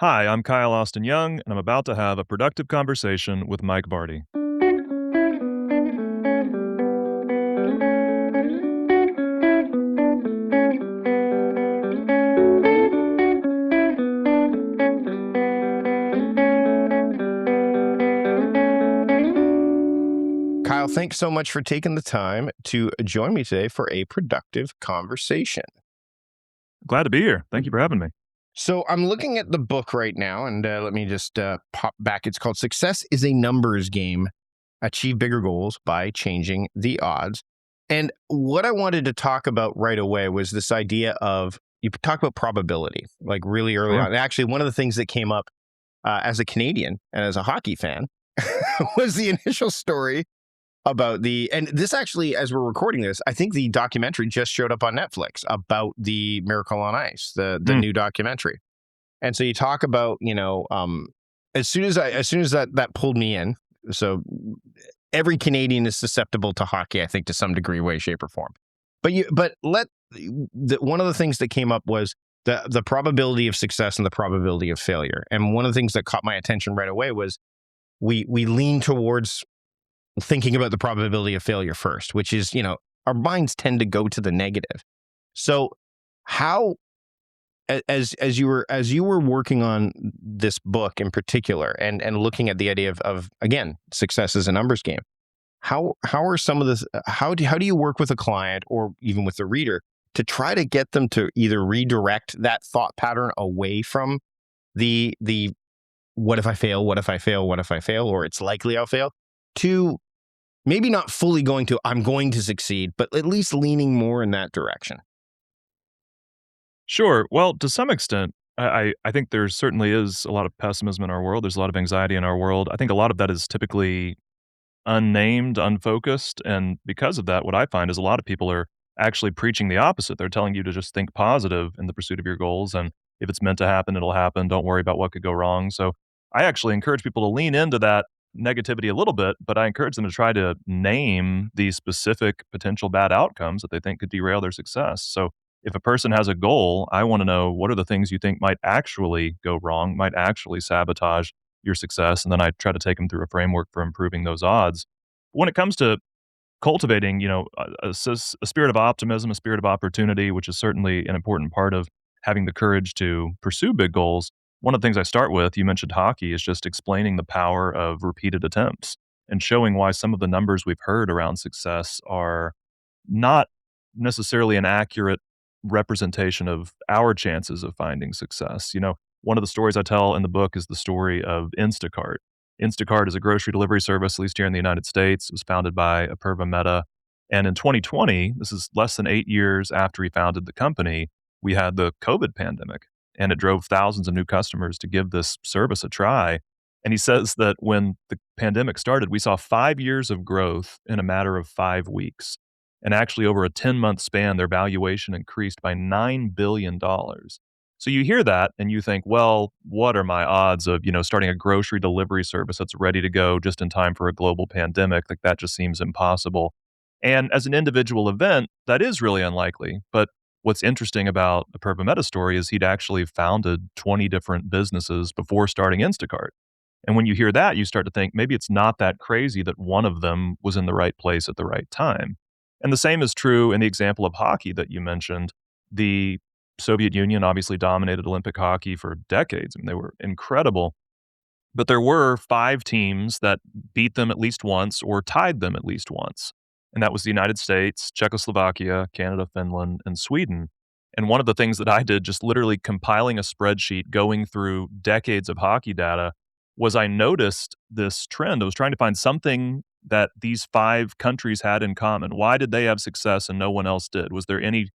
Hi, I'm Kyle Austin Young, and I'm about to have a productive conversation with Mike Vardy. Kyle, thanks so much for taking the time to join me today for a productive conversation. Glad to be here. Thank you for having me. So, I'm looking at the book right now, and let me just pop back. It's called Success is a Numbers Game. Achieve Bigger Goals by Changing the Odds. And what I wanted to talk about right away was this idea of you talk about probability, like really early Sure. on. Actually, one of the things that came up as a Canadian and as a hockey fan was the initial story about and this actually, as we're recording this, I think the documentary just showed up on Netflix about the Miracle on Ice, the Mm, new documentary. And so you talk about, as soon as that pulled me in. So every Canadian is susceptible to hockey, I think, to some degree, way, shape, or form. But one of the things that came up was the probability of success and the probability of failure. And one of the things that caught my attention right away was we lean towards thinking about the probability of failure first, which is, our minds tend to go to the negative. So how as you were working on this book in particular and looking at the idea of again, success is a numbers game, how are some of this how do you work with a client or even with the reader to try to get them to either redirect that thought pattern away from the what if I fail, what if I fail, what if I fail, or it's likely I'll fail, to maybe not fully going to I'm going to succeed, but at least leaning more in that direction? sure. Well, to some extent, I think there certainly is a lot of pessimism in our world. There's a lot of anxiety in our world. I think a lot of that is typically unnamed, unfocused. And because of that, what I find is a lot of people are actually preaching the opposite. They're telling you to just think positive in the pursuit of your goals. And if it's meant to happen, it'll happen. Don't worry about what could go wrong. So I actually encourage people to lean into that negativity a little bit, but I encourage them to try to name the specific potential bad outcomes that they think could derail their success. So if a person has a goal, I want to know what are the things you think might actually go wrong, might actually sabotage your success, and then I try to take them through a framework for improving those odds. When it comes to cultivating, a spirit of optimism, a spirit of opportunity, which is certainly an important part of having the courage to pursue big goals. One of the things I start with, you mentioned hockey, is just explaining the power of repeated attempts and showing why some of the numbers we've heard around success are not necessarily an accurate representation of our chances of finding success. One of the stories I tell in the book is the story of Instacart. Instacart is a grocery delivery service, at least here in the United States. It was founded by Apurva Mehta. And in 2020, this is less than 8 years after he founded the company, we had the COVID pandemic, and it drove thousands of new customers to give this service a try. And he says that when the pandemic started, we saw 5 years of growth in a matter of 5 weeks. And actually, over a 10-month span, their valuation increased by $9 billion. So you hear that and you think, well, what are my odds of, starting a grocery delivery service that's ready to go just in time for a global pandemic? Like that just seems impossible. And as an individual event, that is really unlikely. But what's interesting about the Purva Meta story is he'd actually founded 20 different businesses before starting Instacart. And when you hear that, you start to think maybe it's not that crazy that one of them was in the right place at the right time. And the same is true in the example of hockey that you mentioned. The Soviet Union obviously dominated Olympic hockey for decades. I mean, they were incredible. But there were five teams that beat them at least once or tied them at least once. And that was the United States, Czechoslovakia, Canada, Finland, and Sweden. And one of the things that I did, just literally compiling a spreadsheet, going through decades of hockey data, was I noticed this trend. I was trying to find something that these five countries had in common. Why did they have success and no one else did? Was there any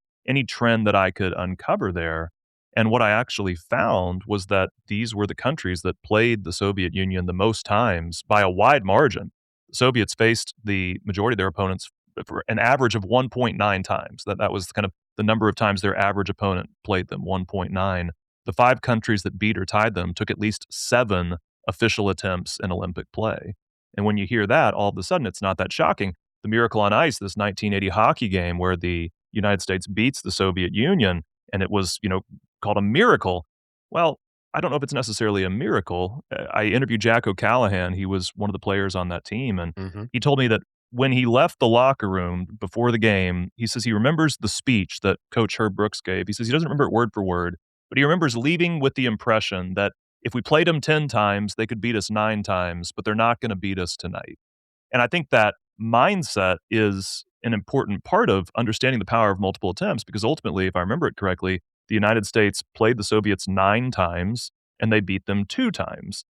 trend that I could uncover there? And what I actually found was that these were the countries that played the Soviet Union the most times by a wide margin. The Soviets faced the majority of their opponents for an average of 1.9 times. That was kind of the number of times their average opponent played them, 1.9. The five countries that beat or tied them took at least seven official attempts in Olympic play. And when you hear that, all of a sudden it's not that shocking. The Miracle on Ice, this 1980 hockey game where the United States beats the Soviet Union, and it was, called a miracle. Well, I don't know if it's necessarily a miracle. I interviewed Jack O'Callahan. He was one of the players on that team, and Hmm. he told me that when he left the locker room before the game, he says he remembers the speech that Coach Herb Brooks gave. He says he doesn't remember it word for word, but he remembers leaving with the impression that if we played them 10 times, they could beat us 9 times, but they're not gonna beat us tonight. And I think that mindset is an important part of understanding the power of multiple attempts because ultimately, if I remember it correctly, the United States played the Soviets 9 times and they beat them 2 times.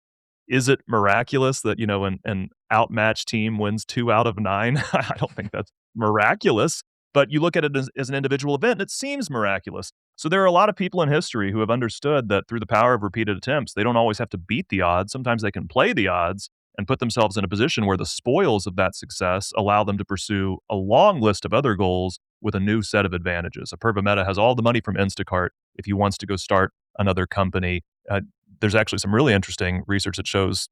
Is it miraculous that, an outmatched team wins 2 out of 9? I don't think that's miraculous, but you look at it as an individual event, and it seems miraculous. So there are a lot of people in history who have understood that through the power of repeated attempts, they don't always have to beat the odds. Sometimes they can play the odds and put themselves in a position where the spoils of that success allow them to pursue a long list of other goals with a new set of advantages. Apurva Mehta has all the money from Instacart if he wants to go start another company. There's actually some really interesting research that shows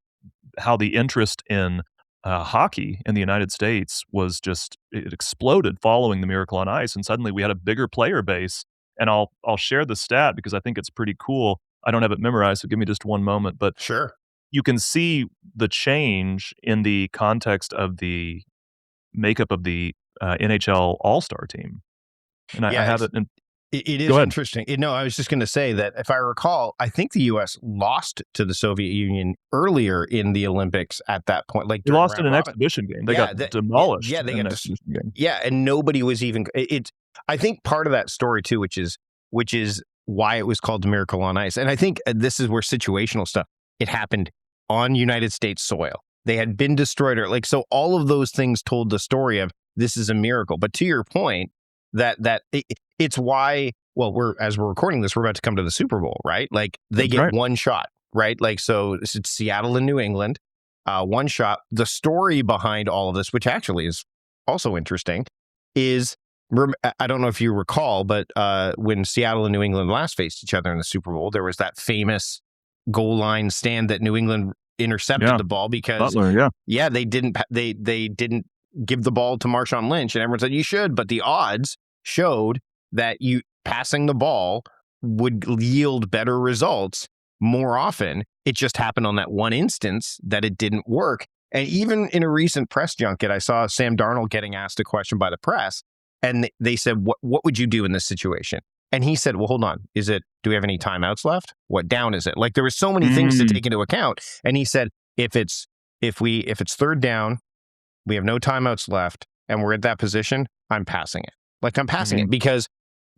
how the interest in hockey in the United States was just it exploded following the Miracle on Ice, and suddenly we had a bigger player base. And I'll share the stat because I think it's pretty cool. I don't have it memorized, so give me just one moment. But Sure. you can see the change in the context of the makeup of the NHL All Star team, and I Yeah, have it. In, it go is ahead. interesting. No, I was just going to say that if I recall, I think the U.S. lost to the Soviet Union earlier in the Olympics at that point, like They during lost in round an robin. exhibition game. They Yeah, got demolished yeah, they in got an exhibition game. yeah, and nobody was even. It's I think part of that story too, which is why it was called the Miracle on Ice, and I think this is where situational stuff. It happened on United States soil. They had been destroyed, or like so. All of those things told the story of this is a miracle. But to your point, it's why. Well, as we're recording this, we're about to come to the Super Bowl, right? Like they That's get right. one shot, right? Like so, it's Seattle and New England, one shot. The story behind all of this, which actually is also interesting, is I don't know if you recall, but when Seattle and New England last faced each other in the Super Bowl, there was that famous goal line stand that New England intercepted Yeah. the ball because Butler, yeah. yeah, they didn't give the ball to Marshawn Lynch, and everyone said you should, but the odds showed that you passing the ball would yield better results more often. It just happened on that one instance that it didn't work. And even in a recent press junket, I saw Sam Darnold getting asked a question by the press, and they said, "What would you do in this situation?" And he said, "Well, hold on. Do we have any timeouts left? What down is it?" Like there were so many things to Mm, take into account. And he said, if it's third down, we have no timeouts left, and we're at that position, I'm passing it. Like I'm passing it mhm. because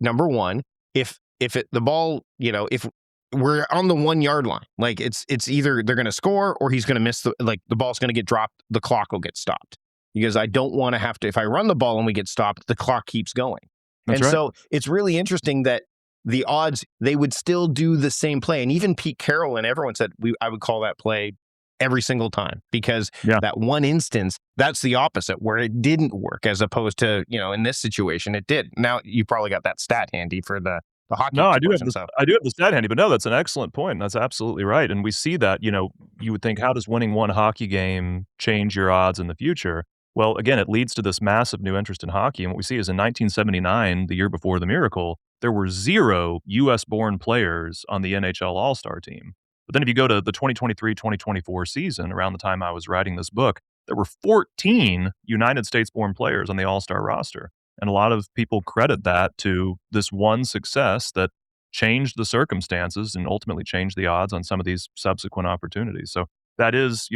number one, the ball, if we're on the 1 yard line, like it's either they're going to score or he's going to miss the ball's going to get dropped, the clock will get stopped because I don't want to have to. If I run the ball and we get stopped, the clock keeps going, That's and right. so it's really interesting that the odds they would still do the same play, and even Pete Carroll and everyone said I would call that play every single time because Yeah. that one instance, that's the opposite where it didn't work as opposed to, in this situation, it did. Now you probably got that stat handy for the hockey No, explosion. So I do have the stat handy, but no, that's an excellent point, and that's absolutely right, and we see that, you would think, how does winning one hockey game change your odds in the future? Well, again, it leads to this massive new interest in hockey, and what we see is in 1979, the year before the Miracle, there were 0 US-born players on the NHL All-Star team. But then if you go to the 2023-2024 season, around the time I was writing this book, there were 14 United States-born players on the All-Star roster. And a lot of people credit that to this one success that changed the circumstances and ultimately changed the odds on some of these subsequent opportunities. So that is,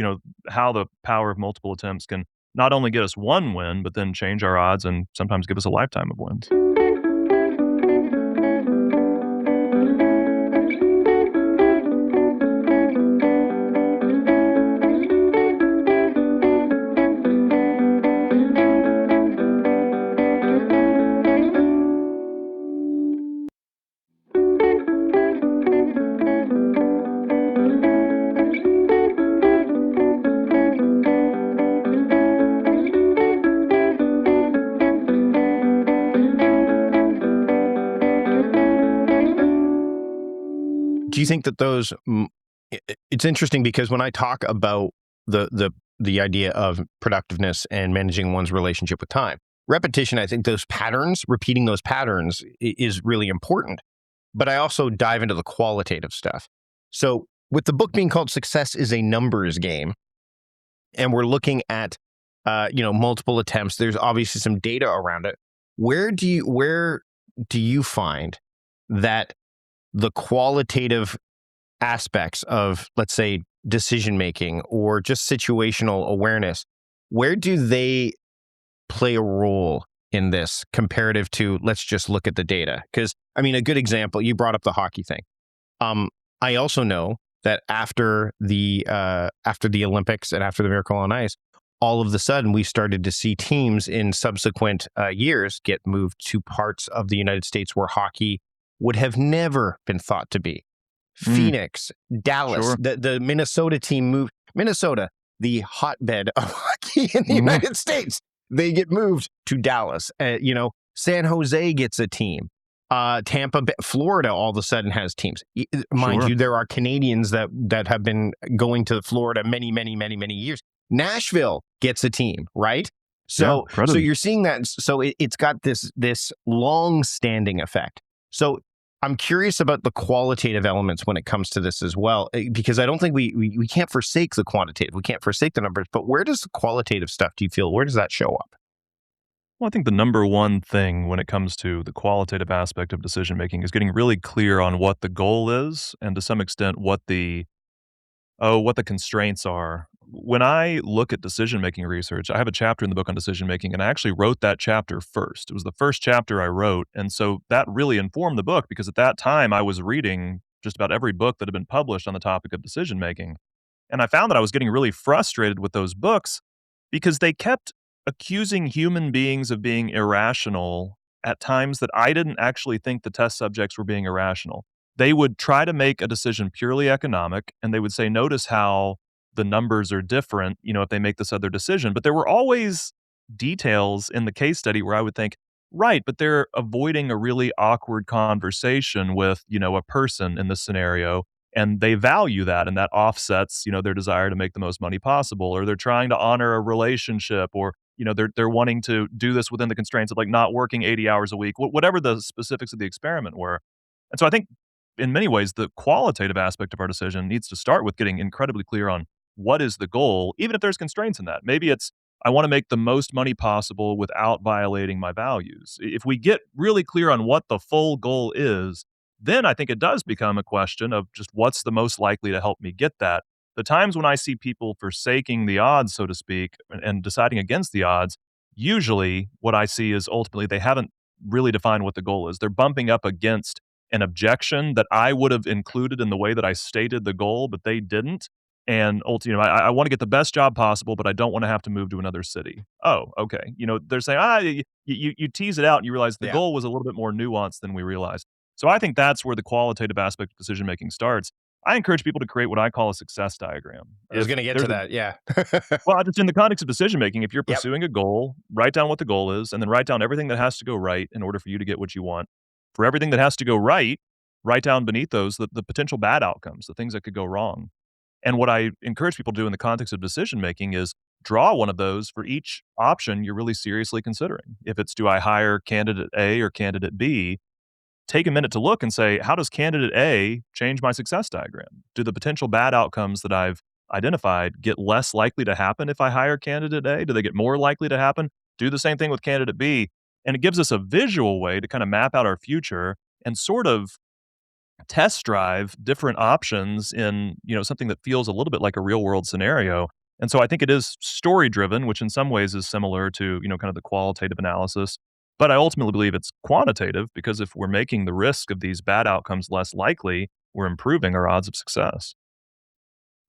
how the power of multiple attempts can not only get us one win, but then change our odds and sometimes give us a lifetime of wins. do you think that it's interesting because when I talk about the idea of productiveness and managing one's relationship with time, repetition, I think repeating those patterns is really important. But I also dive into the qualitative stuff. So with the book being called Success is a Numbers Game, and we're looking at multiple attempts, there's obviously some data around it. Where do you find that the qualitative aspects of, let's say, decision making or just situational awareness, where do they play a role in this comparative to, let's just look at the data? Because I mean, a good example, you brought up the hockey thing. I also know that after the Olympics and after the Miracle on Ice, all of the sudden we started to see teams in subsequent years get moved to parts of the United States where hockey would have never been thought to be. Mm, Phoenix, Dallas, sure. the Minnesota team moved. Minnesota, the hotbed of hockey in the Mhm. United States, they get moved to Dallas. San Jose gets a team. Tampa Bay, Florida, all of a sudden has teams. Mind Sure. you, there are Canadians that have been going to Florida many, many, many, many years. Nashville gets a team, right? Yeah, So Predator. you're seeing that. So it's got this long standing effect. So I'm curious about the qualitative elements when it comes to this as well, because I don't think we can't forsake the quantitative, we can't forsake the numbers. But where does the qualitative stuff, do you feel, where does that show up? Well, I think the number one thing when it comes to the qualitative aspect of decision making is getting really clear on what the goal is and to some extent what the constraints are. When I look at decision making research, I have a chapter in the book on decision making, and I actually wrote that chapter first. It was the first chapter I wrote. And so that really informed the book because at that time I was reading just about every book that had been published on the topic of decision making. And I found that I was getting really frustrated with those books because they kept accusing human beings of being irrational at times that I didn't actually think the test subjects were being irrational. They would try to make a decision purely economic and they would say, notice how the numbers are different, if they make this other decision. But there were always details in the case study where I would think, right, but they're avoiding a really awkward conversation with, a person in this scenario and they value that and that offsets their desire to make the most money possible or they're trying to honor a relationship or they're wanting to do this within the constraints of like not working 80 hours a week whatever the specifics of the experiment were. And so I think in many ways the qualitative aspect of our decision needs to start with getting incredibly clear on what is the goal, even if there's constraints in that. Maybe it's I want to make the most money possible without violating my values. If we get really clear on what the full goal is, then I think it does become a question of just what's the most likely to help me get that. The times when I see people forsaking the odds, so to speak, and deciding against the odds, usually what I see is ultimately they haven't really defined what the goal is. They're bumping up against an objection that I would have included in the way that I stated the goal, but they didn't. And ultimately, I want to get the best job possible, but I don't want to have to move to another city. Oh, okay. They're saying, you tease it out and you realize the Yeah, goal was a little bit more nuanced than we realized. So I think that's where the qualitative aspect of decision making starts. I encourage people to create what I call a success diagram. I was If going to get there's to a that. Yeah. well, just in the context of decision making, if you're Yep. pursuing a goal, write down what the goal is and then write down everything that has to go right in order for you to get what you want. For everything that has to go right, write down beneath those the potential bad outcomes, the things that could go wrong. And what I encourage people to do in the context of decision making is draw one of those for each option you're really seriously considering. If it's do I hire candidate A or candidate B, take a minute to look and say, how does candidate A change my success diagram? Do the potential bad outcomes that I've identified get less likely to happen if I hire candidate A? Do they get more likely to happen? Do the same thing with candidate B. And it gives us a visual way to kind of map out our future and sort of test drive different options in, something that feels a little bit like a real world scenario. And so I think it is story driven, which in some ways is similar to, kind of the qualitative analysis. But I ultimately believe it's quantitative because if we're making the risk of these bad outcomes less likely, we're improving our odds of success.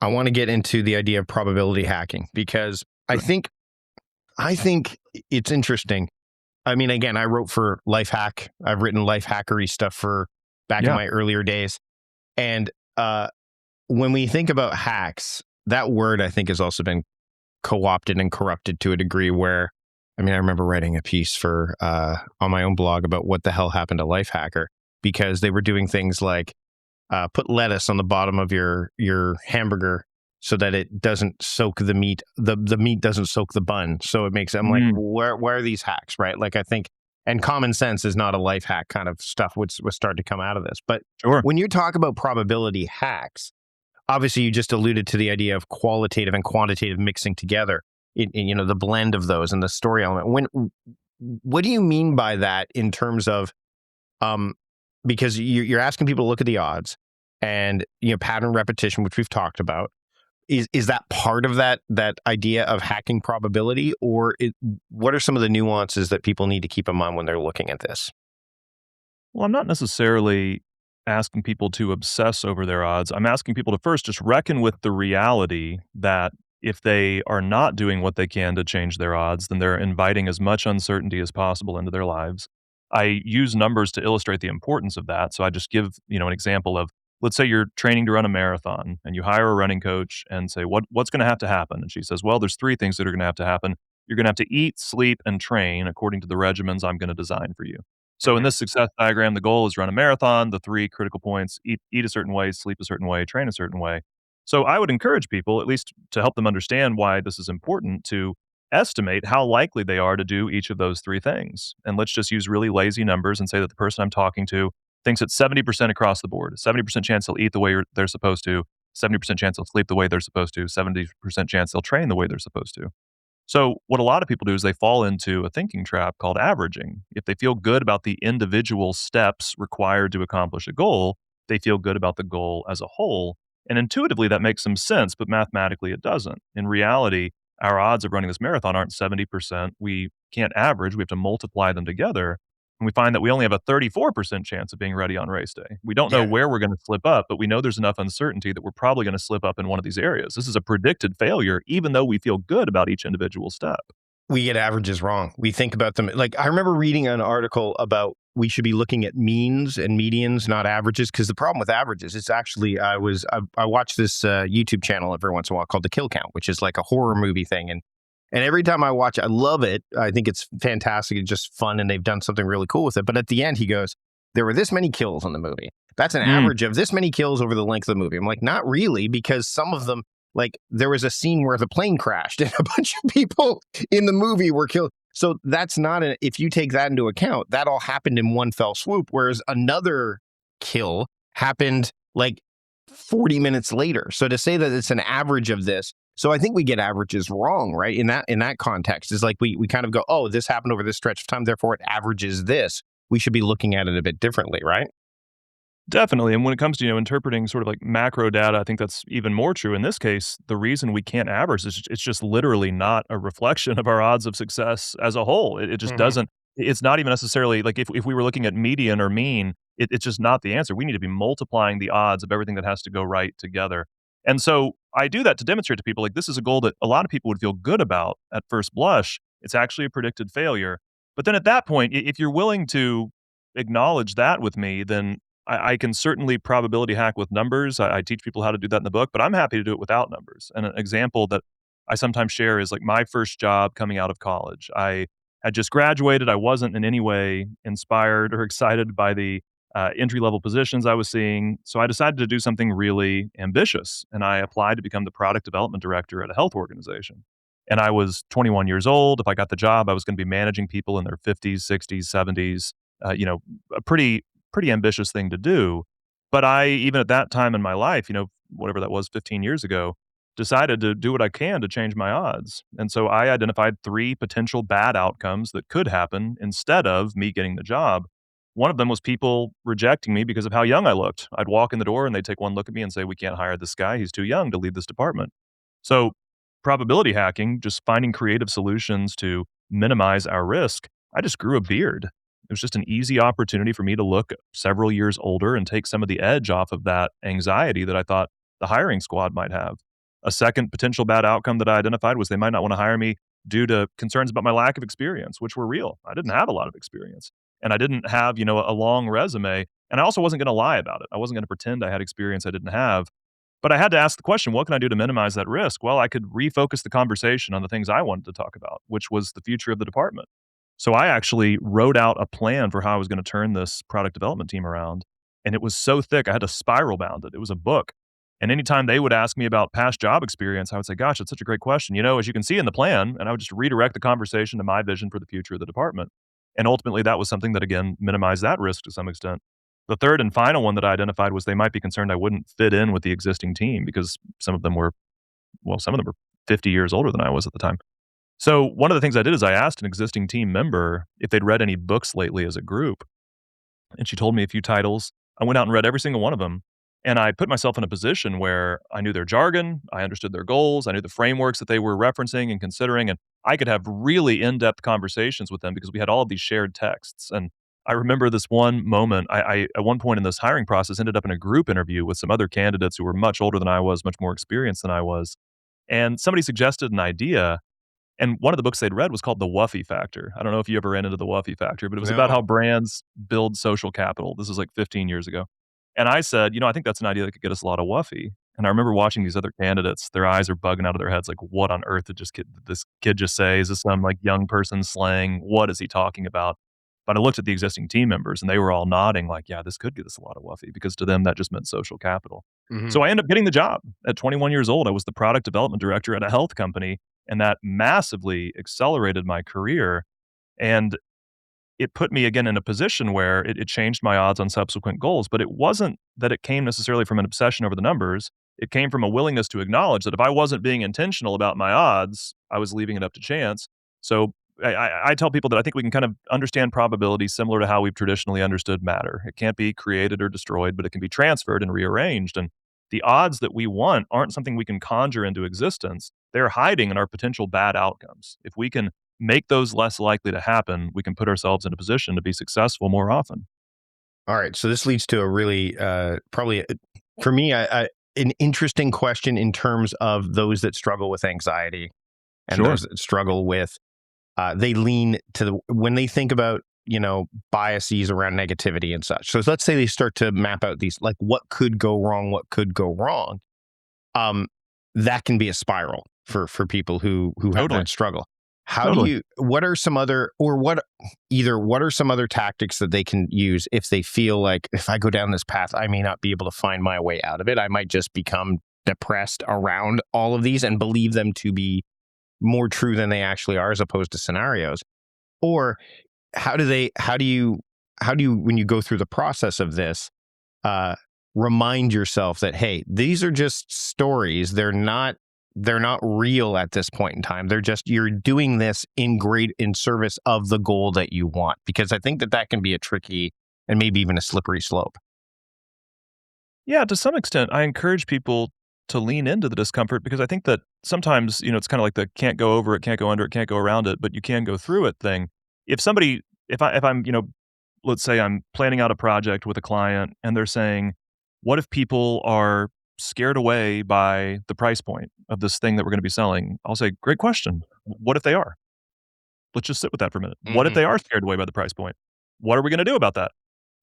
I want to get into the idea of probability hacking because I Sure. think I think it's interesting. I mean, again, I wrote for Lifehack. I've written life hackery stuff for back in Yeah. my earlier days. And when we think about hacks, that word I think has also been co-opted and corrupted to a degree where, I mean, I remember writing a piece for on my own blog about what the hell happened to Lifehacker because they were doing things like put lettuce on the bottom of your hamburger so that it doesn't soak the meat. The meat doesn't soak the bun, so it makes. I'm like, Mm, where are these hacks, right? Like, I think And common sense is not a life hack kind of stuff, which was starting to come out of this. But Sure. when you talk about probability hacks, obviously you just alluded to the idea of qualitative and quantitative mixing together in the blend of those and the story element. What do you mean by that in terms of um because you're asking people to look at the odds and pattern repetition, which we've talked about. Is that part of that idea of hacking probability, or what are some of the nuances that people need to keep in mind when they're looking at this? Well, I'm not necessarily asking people to obsess over their odds. I'm asking people to first just reckon with the reality that if they are not doing what they can to change their odds, then they're inviting as much uncertainty as possible into their lives. I use numbers to illustrate the importance of that. So I just give, an example of, let's say you're training to run a marathon and you hire a running coach and say, what's going to happen? And she says, well, there's three things that are going to happen. You're going to have to eat, sleep, and train according to the regimens I'm going to design for you. So in Hmm. this success diagram, the goal is run a marathon, the three critical points, eat a certain way, sleep a certain way, train a certain way. So I would encourage people, at least to help them understand why this is important, to estimate how likely they are to do each of those three things. And let's just use really lazy numbers and say that the person I'm talking to thinks it's 70% across the board. 70% chance they'll eat the way they're supposed to, 70% chance they'll sleep the way they're supposed to, 70% chance they'll train the way they're supposed to. So, what a lot of people do is they fall into a thinking trap called averaging. If they feel good about the individual steps required to accomplish a goal, they feel good about the goal as a whole. And intuitively, that makes some sense, but mathematically, it doesn't. In reality, our odds of running this marathon aren't 70%. We can't average, we have to multiply them together. And we find that we only have a 34% chance of being ready on race day. We don't know Yeah, where we're going to slip up, but we know there's enough uncertainty that we're probably going to slip up in one of these areas. This is a predicted failure, even though we feel good about each individual step. we get averages wrong. We think about them like I remember reading an article about we should be looking at means and medians, not averages, because the problem with averages, it's actually I watch this YouTube channel every once in a while called The Kill Count, which is like a horror movie thing, and every time I watch it, I love it. I think it's fantastic. It's just fun, and they've done something really cool with it. But at the end, he goes, "There were this many kills in the movie. That's an Mm, average of this many kills over the length of the movie." I'm like, not really, because some of them, like there was a scene where the plane crashed and a bunch of people in the movie were killed. So that's not an. If you take that into account, that all happened in one fell swoop. Whereas another kill happened like 40 minutes later. So to say that it's an average of this, so I think we get averages wrong, right? In that context, is like we kind of go, oh, this happened over this stretch of time, therefore it averages this. We should be looking at it a bit differently, right? definitely. And when it comes to, interpreting sort of like macro data, I think that's even more true. In this case, the reason we can't average is it's just literally not a reflection of our odds of success as a whole. It just Hmm. doesn't, it's not even necessarily like if we were looking at median or mean, it's just not the answer. We need to be multiplying the odds of everything that has to go right together. And so I do that to demonstrate to people like this is a goal that a lot of people would feel good about at first blush. It's actually a predicted failure. But then at that point, if you're willing to acknowledge that with me, then I can certainly probability hack with numbers. I teach people how to do that in the book, but I'm happy to do it without numbers. And an example that I sometimes share is like my first job coming out of college. I had just graduated. I wasn't in any way inspired or excited by the entry level positions I was seeing. So I decided to do something really ambitious. And I applied to become the product development director at a health organization. And I was 21 years old. If I got the job, I was going to be managing people in their 50s, 60s, 70s. A pretty ambitious thing to do. But I, even at that time in my life, whatever that was 15 years ago, decided to do what I can to change my odds. And so I identified three potential bad outcomes that could happen instead of me getting the job. One of them was people rejecting me because of how young I looked. I'd walk in the door and they'd take one look at me and say, we can't hire this guy. He's too young to lead this department. So, probability hacking, just finding creative solutions to minimize our risk, I just grew a beard. It was just an easy opportunity for me to look several years older and take some of the edge off of that anxiety that I thought the hiring squad might have. A second potential bad outcome that I identified was they might not want to hire me due to concerns about my lack of experience, which were real. I didn't have a lot of experience and I didn't have, a long resume. And I also wasn't going to lie about it. I wasn't going to pretend I had experience I didn't have. But I had to ask the question, what can I do to minimize that risk? Well, I could refocus the conversation on the things I wanted to talk about, which was the future of the department. So I actually wrote out a plan for how I was going to turn this product development team around. And it was so thick, I had to spiral bound it. It was a book. And anytime they would ask me about past job experience, I would say, gosh, that's such a great question. As you can see in the plan, and I would just redirect the conversation to my vision for the future of the department. And ultimately, that was something that, again, minimized that risk to some extent. The third and final one that I identified was they might be concerned I wouldn't fit in with the existing team because some of them were 50 years older than I was at the time. So one of the things I did is I asked an existing team member if they'd read any books lately as a group, and she told me a few titles. I went out and read every single one of them, and I put myself in a position where I knew their jargon, I understood their goals, I knew the frameworks that they were referencing and considering, and I could have really in-depth conversations with them because we had all of these shared texts. And I remember this one moment. I at one point in this hiring process ended up in a group interview with some other candidates who were much older than I was, much more experienced than I was, and somebody suggested an idea, and one of the books they'd read was called The Wuffy Factor. I don't know if you ever ran into The Wuffy Factor, but it was about No. how brands build social capital. This was like 15 years ago. And I said, I think that's an idea that could get us a lot of Wuffy. And I remember watching these other candidates, their eyes are bugging out of their heads, like, what on earth did this kid just say? Is this some like young person slang? What is he talking about? But I looked at the existing team members and they were all nodding, like, yeah, this could get us a lot of Wuffy because to them that just meant social capital. Mhm. So I ended up getting the job at 21 years old. I was the product development director at a health company, and that massively accelerated my career. And it put me again in a position where it changed my odds on subsequent goals. But it wasn't that it came necessarily from an obsession over the numbers. It came from a willingness to acknowledge that if I wasn't being intentional about my odds, I was leaving it up to chance. So I tell people that I think we can kind of understand probability similar to how we've traditionally understood matter. It can't be created or destroyed, but it can be transferred and rearranged. And the odds that we want aren't something we can conjure into existence. They're hiding in our potential bad outcomes. If we can make those less likely to happen, we can put ourselves in a position to be successful more often. All right. So this leads to a really, probably for me, an interesting question in terms of those that struggle with anxiety and Sure. those that struggle with, they lean to when they think about, biases around negativity and such. So let's say they start to map out these, like what could go wrong, what could go wrong. Um, that can be a spiral for people who have Totally. that struggle. Totally. What are some other, or what are some other tactics that they can use if they feel like, if I go down this path, I may not be able to find my way out of it. I might just become depressed around all of these and believe them to be more true than they actually are, as opposed to scenarios. Or how do you, when you go through the process of this, uh, remind yourself that, hey, these are just stories. They're not real at this point in time. They're just, you're doing this in service of the goal that you want. Because I think that can be a tricky and maybe even a slippery slope. Yeah, to some extent, I encourage people to lean into the discomfort because I think that sometimes, it's kind of like the can't go over it, can't go under it, can't go around it, but you can go through it thing. If I'm, let's say I'm planning out a project with a client and they're saying, what if people are scared away by the price point of this thing that we're going to be selling? I'll say, great question. What if they are? Let's just sit with that for a minute. What if Hmm. they are scared away by the price point? What are we going to do about that?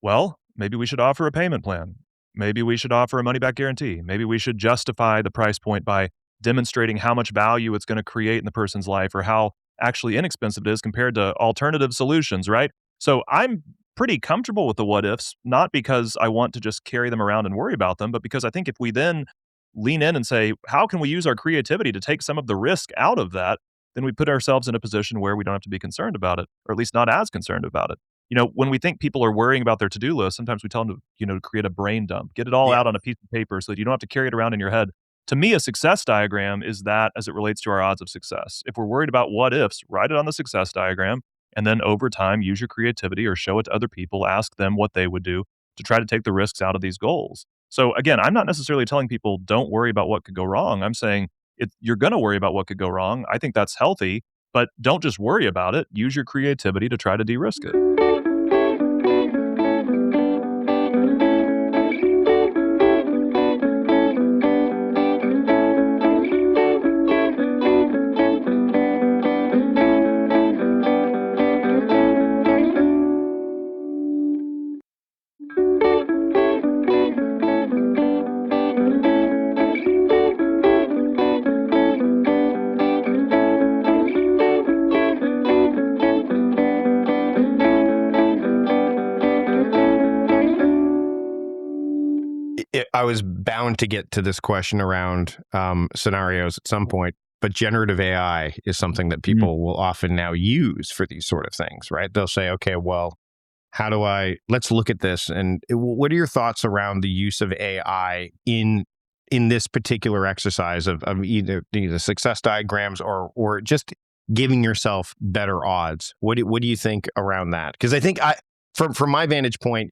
Well, maybe we should offer a payment plan. Maybe we should offer a money back guarantee. Maybe we should justify the price point by demonstrating how much value it's going to create in the person's life or how actually inexpensive it is compared to alternative solutions, right? So I'm pretty comfortable with the what ifs, not because I want to just carry them around and worry about them, but because I think if we then lean in and say, how can we use our creativity to take some of the risk out of that? Then we put ourselves in a position where we don't have to be concerned about it, or at least not as concerned about it. When we think people are worrying about their to-do list, sometimes we tell them to, create a brain dump, get it all Yeah. out on a piece of paper so that you don't have to carry it around in your head. To me, a success diagram is that as it relates to our odds of success. If we're worried about what ifs, write it on the success diagram. And then over time, use your creativity or show it to other people, ask them what they would do to try to take the risks out of these goals. So again, I'm not necessarily telling people don't worry about what could go wrong. I'm saying you're going to worry about what could go wrong. I think that's healthy, but don't just worry about it. Use your creativity to try to de-risk it. I was bound to get to this question around scenarios at some point. but generative AI is something that Mm. people will often now use for these sort of things, right? They'll say, okay, well, how do I, let's look at this. And what are your thoughts around the use of AI in this particular exercise of either success diagrams or just giving yourself better odds? What do you think around that? Because I think from my vantage point,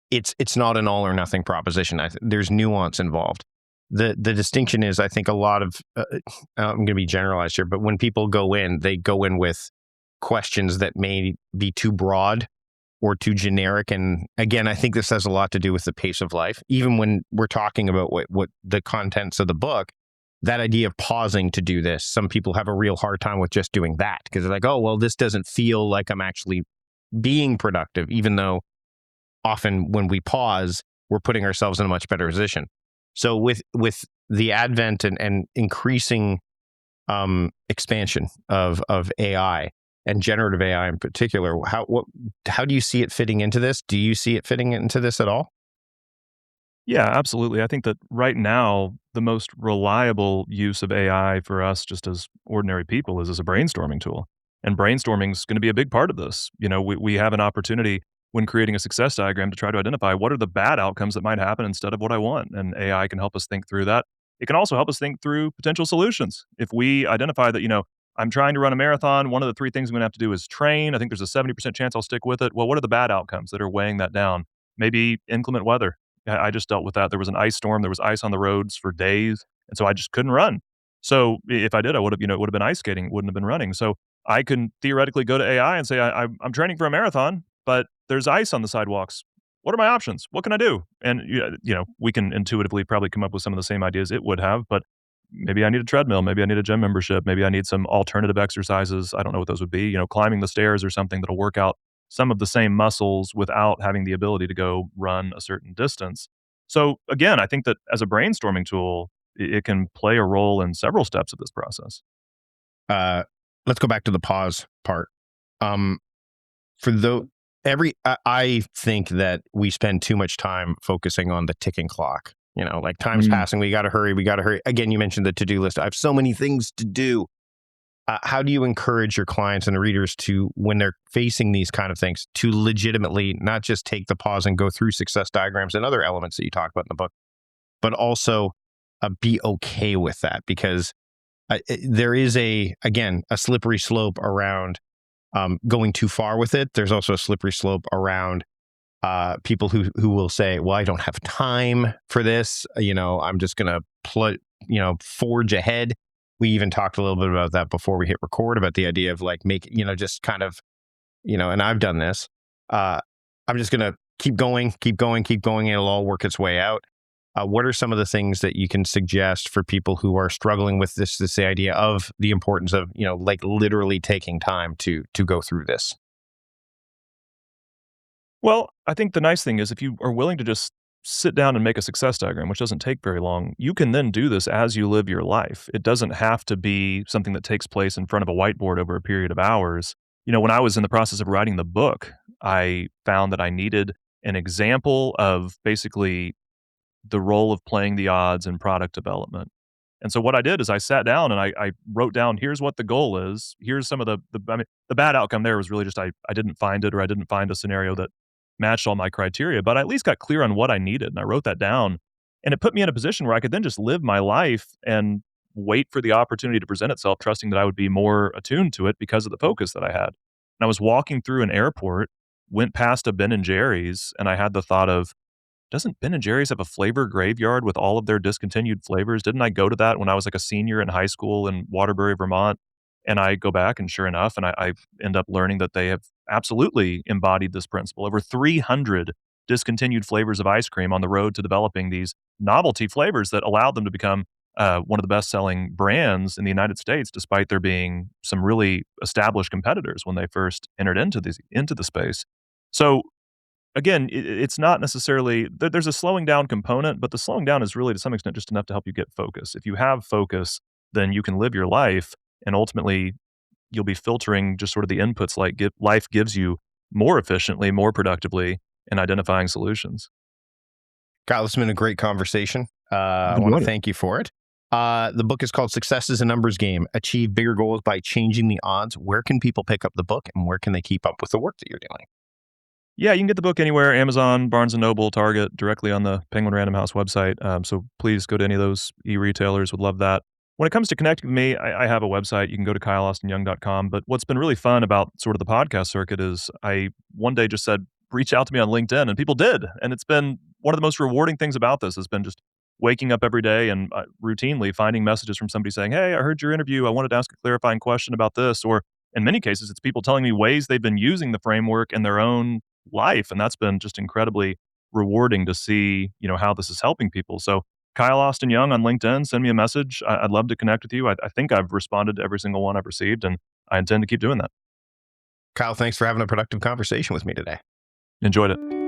it's not an all or nothing proposition. There's nuance involved. The distinction is, I think a lot of I'm going to be generalized here, but when people go in, they go in with questions that may be too broad or too generic. And again, I think this has a lot to do with the pace of life. Even when we're talking about what the contents of the book, that idea of pausing to do this, some people have a real hard time with just doing that because they're like, oh, well, this doesn't feel like I'm actually being productive, even though often when we pause, we're putting ourselves in a much better position. So with the advent and increasing expansion of AI and generative AI in particular, how do you see it fitting into this? Do you see it fitting into this at all? Yeah, absolutely. I think that right now, the most reliable use of AI for us just as ordinary people is as a brainstorming tool. And brainstorming is going to be a big part of this. We have an opportunity when creating a success diagram to try to identify what are the bad outcomes that might happen instead of what I want. And AI can help us think through that. It can also help us think through potential solutions. If we identify that, I'm trying to run a marathon, one of the three things I'm going to have to do is train. I think there's a 70% chance I'll stick with it. Well, what are the bad outcomes that are weighing that down? Maybe inclement weather. I just dealt with that. There was an ice storm. There was ice on the roads for days, and so I just couldn't run. So if I did, I would have, it would have been ice skating. It wouldn't have been running. So I can theoretically go to AI and say, I'm training for a marathon, but there's ice on the sidewalks. What are my options? What can I do? And we can intuitively probably come up with some of the same ideas it would have, but maybe I need a treadmill. Maybe I need a gym membership. Maybe I need some alternative exercises. I don't know what those would be. Climbing the stairs or something that'll work out some of the same muscles without having the ability to go run a certain distance. So again, I think that as a brainstorming tool, it can play a role in several steps of this process. Uh, let's go back to the pause part. Um, for the I think that we spend too much time focusing on the ticking clock. Like time's Mm. passing. We got to hurry. We got to hurry. Again, you mentioned the to-do list. I have so many things to do. How do you encourage your clients and readers to, when they're facing these kind of things, to legitimately not just take the pause and go through success diagrams and other elements that you talk about in the book, but also be okay with that? Because there is again, a slippery slope around going too far with it. There's also a slippery slope around people who will say, well, I don't have time for this. I'm just going to forge ahead. We even talked a little bit about that before we hit record, about the idea of like just kind of, and I've done this. I'm just going to keep going, keep going, keep going. And it'll all work its way out. What are some of the things that you can suggest for people who are struggling with this idea of the importance of, like literally taking time to go through this? Well, I think the nice thing is if you are willing to just sit down and make a success diagram, which doesn't take very long, you can then do this as you live your life. It doesn't have to be something that takes place in front of a whiteboard over a period of hours. When I was in the process of writing the book, I found that I needed an example of basically the role of playing the odds in product development. And so what I did is I sat down and I wrote down, here's what the goal is. Here's some of the bad outcome there was really just I didn't find it, or I didn't find a scenario that matched all my criteria, but I at least got clear on what I needed and I wrote that down. And it put me in a position where I could then just live my life and wait for the opportunity to present itself, trusting that I would be more attuned to it because of the focus that I had. And I was walking through an airport, went past a Ben and Jerry's, and I had the thought of, doesn't Ben& and Jerry's have a flavor graveyard with all of their discontinued flavors? Didn't I go to that when I was, like, a senior in high school in Waterbury, Vermont? And I go back, and sure enough, and I end up learning that they have absolutely embodied this principle. Over 300 discontinued flavors of ice cream on the road to developing these novelty flavors that allowed them to become, one of the best-selling brands in the United States, despite there being some really established competitors when they first entered into the space. So again, it's not necessarily there's a slowing down component, but the slowing down is really to some extent just enough to help you get focus. If you have focus, then you can live your life, and ultimately you'll be filtering just sort of the inputs like life gives you more efficiently, more productively, and identifying solutions. Kyle, this has been a great conversation. I want to Enjoyed it. thank you for it. The book is called Success is a Numbers Game. Achieve Bigger Goals by Changing the Odds. Where can people pick up the book and where can they keep up with the work that you're doing? Yeah, you can get the book anywhere, Amazon, Barnes& and Noble, Target, directly on the Penguin Random House website, so please go to any of those e-retailers, would love that. When it comes to connecting with me, I have a website, you can go to kyleaustinyoung.com, but what's been really fun about sort of the podcast circuit is I one day just said, "Reach out to me on LinkedIn," and people did, and it's been one of the most rewarding things about this has been just waking up every day and, routinely finding messages from somebody saying, "Hey, I heard your interview, I wanted to ask a clarifying question about this," or in many cases, it's people telling me ways they've been using the framework in their own life, and that's been just incredibly rewarding to see, how this is helping people. So, Kyle Austin Young on LinkedIn, send me a message. I'd love to connect with you. I think I've responded to every single one I've received, and I intend to keep doing that. Kyle, thanks for having a productive conversation with me today. Enjoyed it.